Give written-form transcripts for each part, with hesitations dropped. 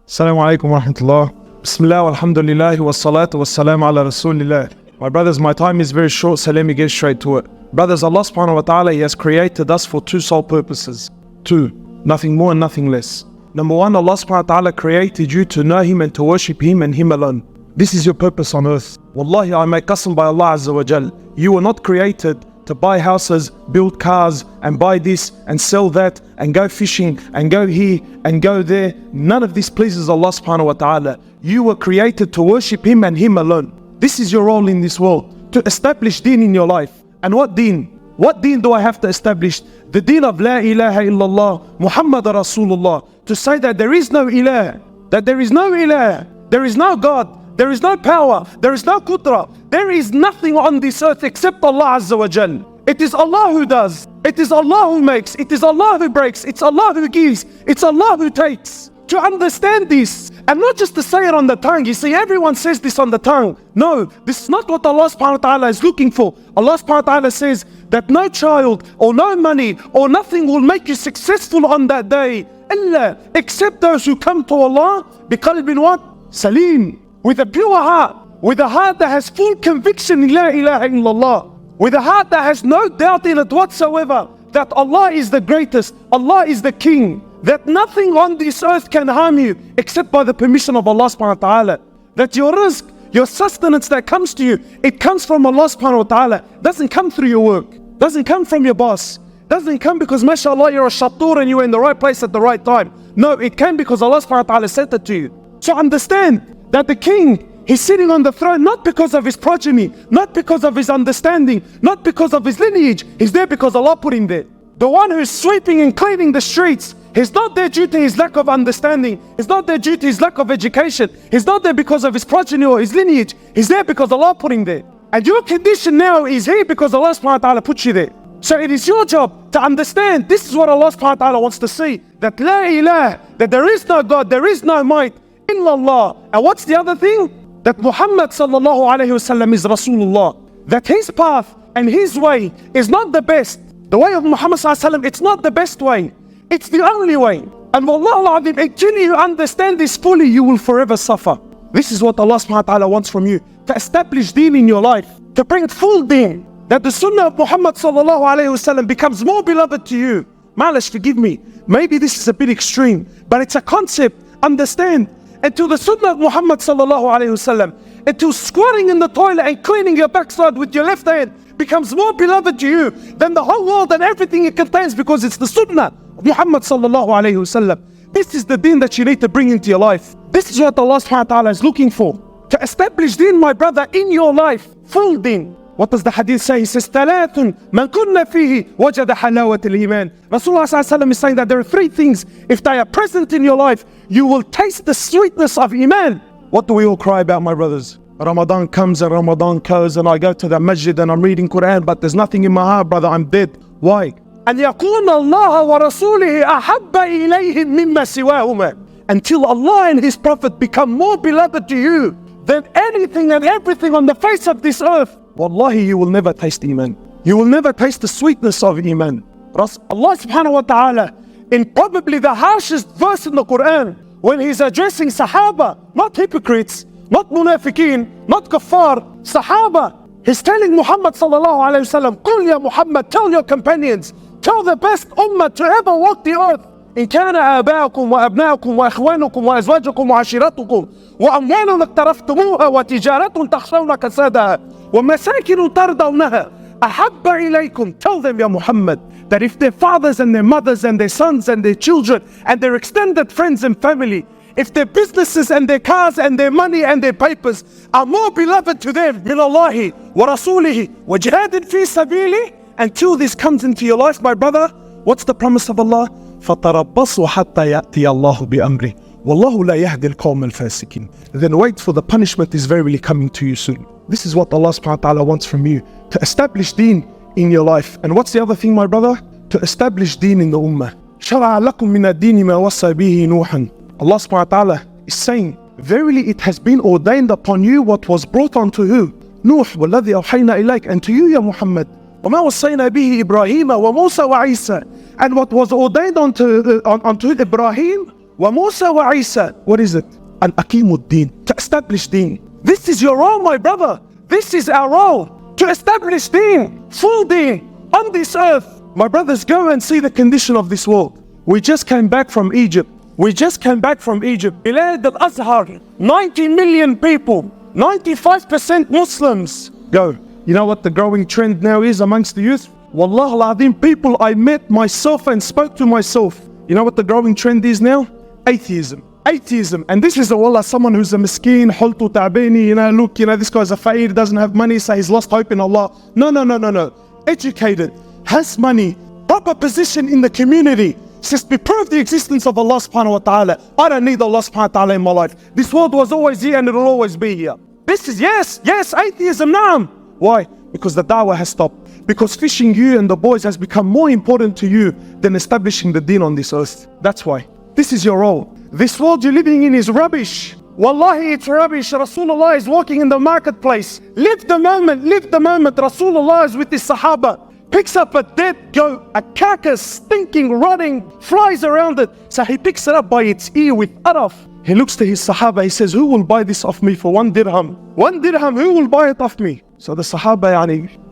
Assalamu alaikum wa rahmatullah. Bismillah walhamdulillah wa salatu wa salam ala rasulillah. My brothers, my time is very short, so let me get straight to it. Brothers, Allah subhanahu wa ta'ala, He has created us for two sole purposes. Two, nothing more and nothing less. Number one, Allah subhanahu wa ta'ala created you to know Him and to worship Him and Him alone. This is your purpose on earth. Wallahi, I make qasam by Allah Azza wa Jal. You were not created to buy houses, build cars, and buy this and sell that, and go fishing, and go here and go there. None of this pleases Allah subhanahu wa ta'ala. You were created to worship Him and Him alone. This is your role in this world, to establish Deen in your life. And what Deen? What Deen do I have to establish? The Deen of La ilaha illallah, Muhammad Rasulullah. To say that there is no ilah, that there is no ilah, there is no God, there is no power, there is no qudra, there is nothing on this earth except Allah Azza wa Jal. It is Allah who does, it is Allah who makes, it is Allah who breaks, it's Allah who gives, it's Allah who takes. To understand this, and not just to say it on the tongue. You see, everyone says this on the tongue. No, this is not what Allah subhanahu wa ta'ala is looking for. Allah subhanahu wa ta'ala says that no child or no money or nothing will make you successful on that day, illa, except those who come to Allah biqalbin what? Salim, with a pure heart, with a heart that has full conviction in La ilaha illallah, with a heart that has no doubt in it whatsoever that Allah is the greatest, Allah is the king, that nothing on this earth can harm you except by the permission of Allah subhanahu wa ta'ala, that your rizq, your sustenance that comes to you, it comes from Allah subhanahu wa ta'ala, doesn't come through your work, doesn't come from your boss, doesn't come because mashallah you're a shatur and you're in the right place at the right time. No, it came because Allah subhanahu wa ta'ala sent it to you. So understand that the king, he's sitting on the throne not because of his progeny, not because of his understanding, not because of his lineage. He's there because Allah put him there. The one who's sweeping and cleaning the streets, he's not there due to his lack of understanding. He's not there due to his lack of education. He's not there because of his progeny or his lineage. He's there because Allah put him there. And your condition now is here because Allah subhanahu wa ta'ala put you there. So it is your job to understand this is what Allah subhanahu wa ta'ala wants to see. That la ilaha, that there is no God, there is no might, illallah. And what's the other thing? That Muhammad sallallahu alayhi wasallam is Rasulullah. That his path and his way is not the best. The way of Muhammad sallallahu alayhi wasallam, it's not the best way. It's the only way. And wallah al-azim, until you understand this fully, you will forever suffer. This is what Allah subhanahu wa ta'ala wants from you. To establish Deen in your life. To bring full Deen. That the Sunnah of Muhammad sallallahu alayhi wasallam becomes more beloved to you. Malish, forgive me. Maybe this is a bit extreme. But it's a concept. Understand. Until the Sunnah of Muhammad sallallahu alayhi wasallam, until squatting in the toilet and cleaning your backside with your left hand becomes more beloved to you than the whole world and everything it contains, because it's the Sunnah of Muhammad sallallahu alayhi wasallam. This is the Deen that you need to bring into your life. This is what Allah subhanahu wa ta'ala is looking for. To establish Deen, my brother, in your life. Full Deen. What does the hadith say? He says, ثَلَاثٌ مَنْ كُنَّ فِيهِ وَجَدَ حَلَاوَةَ الْإِيمَانِ. Rasulullah sallallahu alayhi wa sallam is saying that there are three things. If they are present in your life, you will taste the sweetness of Iman. What do we all cry about, my brothers? Ramadan comes and Ramadan goes, and I go to the masjid and I'm reading Quran, but there's nothing in my heart, brother. I'm dead. Why? أَنْ يَكُونَ اللَّهَ وَرَسُولِهِ أَحَبَّ إِلَيْهِمْ مِمَّا سِوَاهُمَا. Until Allah and His Prophet become more beloved to you than anything and everything on the face of this earth, wallahi, you will never taste Iman. You will never taste the sweetness of Iman. Allah subhanahu wa ta'ala, in probably the harshest verse in the Quran, when He's addressing Sahaba, not hypocrites, not munafiqeen, not kuffar, Sahaba, He's telling Muhammad sallallahu alayhi wa sallam, قُلْ يَا Muhammad, tell your companions, tell the best ummah to ever walk the earth. إن كان آباؤكم وأبناؤكم وإخوانكم وأزواجكم وعشيرتكم وأموال اقترفتموها وتجارة تخشون كسادها ومساكن ترضونها أحب إليكم. Tell them, Ya Muhammad, that if their fathers and their mothers and their sons and their children and their extended friends and family, if their businesses and their cars and their money and their papers are more beloved to them من الله ورسوله وجهاد في سبيله, until this comes into your life, my brother, what's the promise of Allah? فَتَرَبَّصُوا حَتَّى يَأْتِيَ اللَّهُ بِأَمْرِهِ وَاللَّهُ لَا يَهْدِي الْقَوْمَ الْفَاسِقِينَ. Then wait, for the punishment is verily coming to you soon. This is what Allah subhanahu wa ta'ala wants from you. To establish Deen in your life. And what's the other thing, my brother? To establish Deen in the Ummah. شَرَعَ لَكُم مِّنَ الدِّينِ مَا وَصَّى بِهِ نُوحًا. Allah subhanahu wa ta'ala is saying, verily it has been ordained upon you what was brought unto who? Nuh, وَالَّذِي أَوْحَيْنَا إِلَيْكَ. And to you, Ya Muhammad. وَمَا وَصَّيْنَا بِهِ إِبْرَاهِيمَ وَمُوسَى وَعِيسَى. And what was ordained unto Ibrahim, وموسى وعيسى. What is it? And أقيموا الدين. To establish Deen. This is your role, my brother. This is our role. To establish Deen. Full Deen. On this earth. My brothers, go and see the condition of this world. We just came back from Egypt. We just came back from Egypt. Bilad al-Azhar. 90 million people. 95% Muslims. Go. You know what the growing trend now is amongst the youth? Wallah al-Azim, people I met myself and spoke to myself. You know what the growing trend is now? Atheism. Atheism. And this is wallah, someone who's a miskeen, hultu ta'bini, look, this guy's a fa'ir, doesn't have money, so he's lost hope in Allah. No. Educated, has money, proper position in the community. Says, we prove the existence of Allah subhanahu wa ta'ala. I don't need Allah subhanahu wa ta'ala in my life. This world was always here and it will always be here. This is, yes, atheism, naam. Why? Because the dawah has stopped. Because fishing you and the boys has become more important to you than establishing the deen on this earth. That's why. This is your role. This world you're living in is rubbish. Wallahi, it's rubbish. Rasulullah is walking in the marketplace. Live the moment. Rasulullah is with his Sahaba. Picks up a dead goat, a carcass, stinking, rotting, flies around it. So he picks it up by its ear with araf. He looks to his Sahaba, he says, who will buy this off me for 1 dirham? 1 dirham, who will buy it off me? So the Sahaba,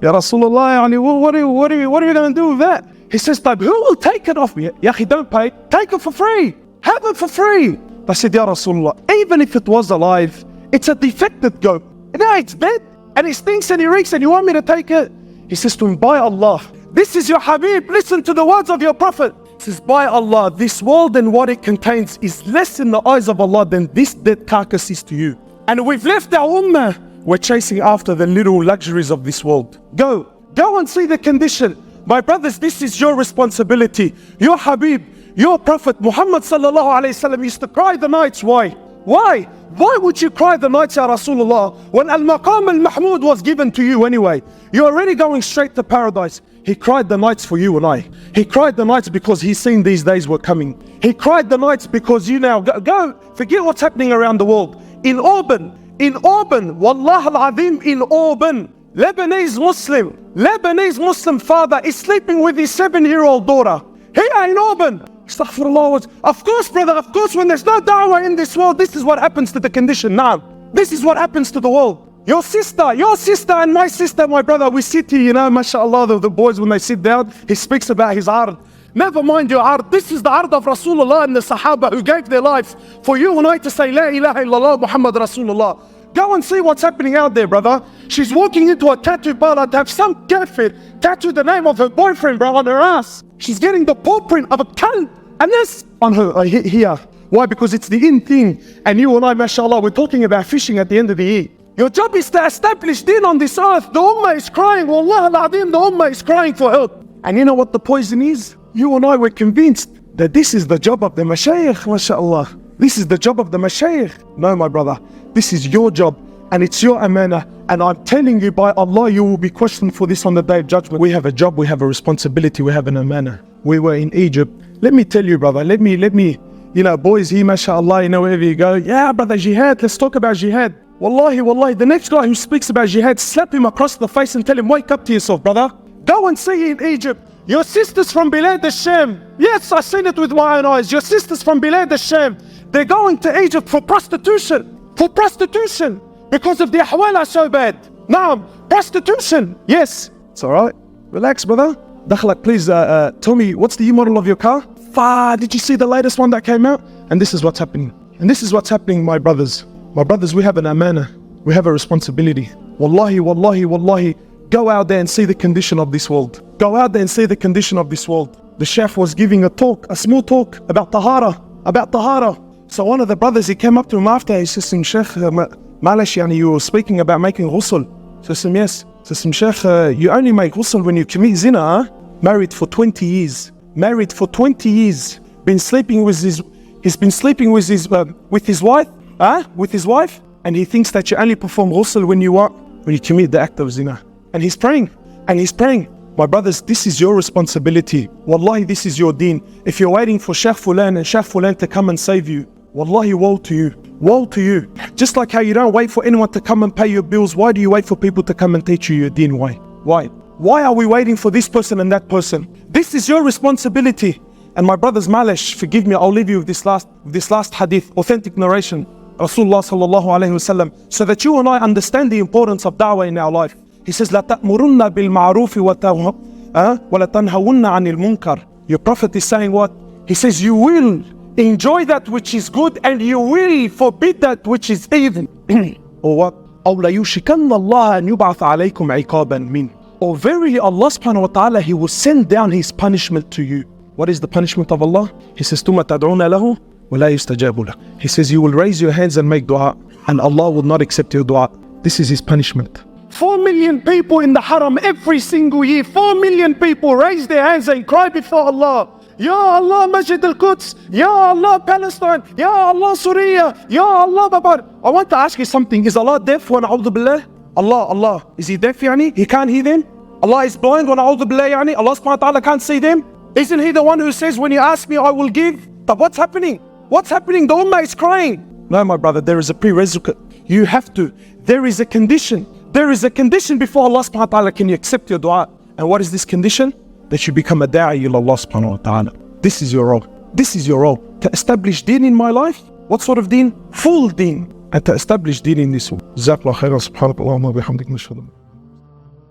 Ya Rasulullah, what are you going to do with that? He says, who will take it off me? Yahi, don't pay, take it for free. Have it for free. I said, Ya Rasulullah, even if it was alive, it's a defected goat. Now it's dead, and it stinks and it reeks, and you want me to take it? He says to him, by Allah, this is your Habib, listen to the words of your Prophet. He says, by Allah, this world and what it contains is less in the eyes of Allah than this dead carcass is to you. And we've left our Ummah. We're chasing after the little luxuries of this world. Go and see the condition. My brothers, this is your responsibility. Your Habib, your Prophet Muhammad sallallahu alayhi wasallam used to cry the nights. Why? Why would you cry the nights, Ya Rasulullah, when Al-Maqam Al-Mahmud was given to you anyway? You're already going straight to paradise. He cried the nights for you and I. He cried the nights because he's seen these days were coming. He cried the nights because you now go forget what's happening around the world. In Auburn, Wallah al-Azim, in Auburn, Lebanese Muslim father is sleeping with his 7-year-old daughter. Here in Auburn. Astaghfirullah. Of course, brother, of course, when there's no da'wah in this world, this is what happens to the condition now. This is what happens to the world. Your sister and my sister, my brother, we sit here, mashallah, the boys, when they sit down, he speaks about his ard. Never mind your ard. This is the ard of Rasulullah and the Sahaba who gave their lives for you and I to say, La ilaha illallah Muhammad Rasulullah. Go and see what's happening out there, brother. She's walking into a tattoo parlor to have some kafir tattoo the name of her boyfriend, bro, on her ass. She's getting the paw print of a cunt and this on her here. Why? Because it's the in thing. And you and I, mashallah, we're talking about fishing at the end of the year. Your job is to establish Deen on this earth. The Ummah is crying. Wallah al-Azim, the Ummah is crying for help. And you know what the poison is? You and I were convinced that this is the job of the mashayikh, mashallah. This is the job of the mashayikh. No, my brother. This is your job. And it's your amana. And I'm telling you, by Allah, you will be questioned for this on the day of judgment. We have a job, we have a responsibility, we have an amana. We were in Egypt. Let me tell you, brother, let me, boys here, mashallah, wherever you go. Yeah, brother, jihad, let's talk about jihad. Wallahi, the next guy who speaks about jihad, slap him across the face and tell him, wake up to yourself, brother. Go and see in Egypt. Your sisters from Bilad al-Sham. Yes, I've seen it with my own eyes. Your sisters from Bilad al-Sham. They're going to Egypt for prostitution. Because of the ahwal are so bad. Naam, prostitution. Yes, it's alright. Relax, brother. Dakhlak, please tell me, what's the year model of your car? Did you see the latest one that came out? And this is what's happening. And this is what's happening, my brothers. My brothers, we have an amana. We have a responsibility. Wallahi. Go out there and see the condition of this world. Go out there and see the condition of this world. The Sheikh was giving a small talk about tahara. So one of the brothers, he came up to him after, he says, Sheikh, Malish, you were speaking about making ghusl. So I said, yes. So I said, Sheikh, you only make ghusl when you commit zina, huh? Married for 20 years. Been sleeping with his wife, and he thinks that you only perform ghusl when you commit the act of zina. And he's praying. My brothers, this is your responsibility. Wallahi, this is your deen. If you're waiting for Shaykh Fulan and Shaykh Fulan to come and save you, wallahi, woe to you. Just like how you don't wait for anyone to come and pay your bills, why do you wait for people to come and teach you your deen? Why? Why are we waiting for this person and that person? This is your responsibility. And my brothers, malish, forgive me, I'll leave you with this last hadith, authentic narration, Rasulullah sallallahu alayhi wasallam, so that you and I understand the importance of da'wah in our life. He says, لا تأمرن بالمعروف ولا تنهون عن المنكر. Your Prophet is saying what? He says, you will enjoy that which is good and you will forbid that which is evil. Or what? أو ليوشكن الله أن يبعث عليكم عقابا منه. Or verily Allah subhanahu wa ta'ala, He will send down His punishment to you. What is the punishment of Allah? He says, ثم تدعون له ولا يستجاب له. He says, you will raise your hands and make dua, and Allah will not accept your dua. This is His punishment. 4 million people in the haram every single year. 4 million people raise their hands and cry before Allah. Ya Allah, Masjid al-Quds. Ya Allah, Palestine. Ya Allah, Syria. Ya Allah, Babar. I want to ask you something. Is Allah deaf? Wa na'udhu billah? Allah. Is He deaf, yani? He can't hear them? Allah is blind? Wa na'udhu billah, yani? Allah subhanahu wa ta'ala can't see them? Isn't He the one who says, when you ask me, I will give? But what's happening? What's happening? The Ummah is crying. No, my brother, there is a prerequisite. You have to. There is a condition. There is a condition before Allah subhanahu wa ta'ala can you accept your dua. And what is this condition? That you become a da'i ila Allah subhanahu wa ta'ala. This is your role. This is your role. To establish deen in my life. What sort of deen? Full deen. And to establish deen in this world. Jazakallah khairan, subhanakallah wa bihamdik, nashhadu.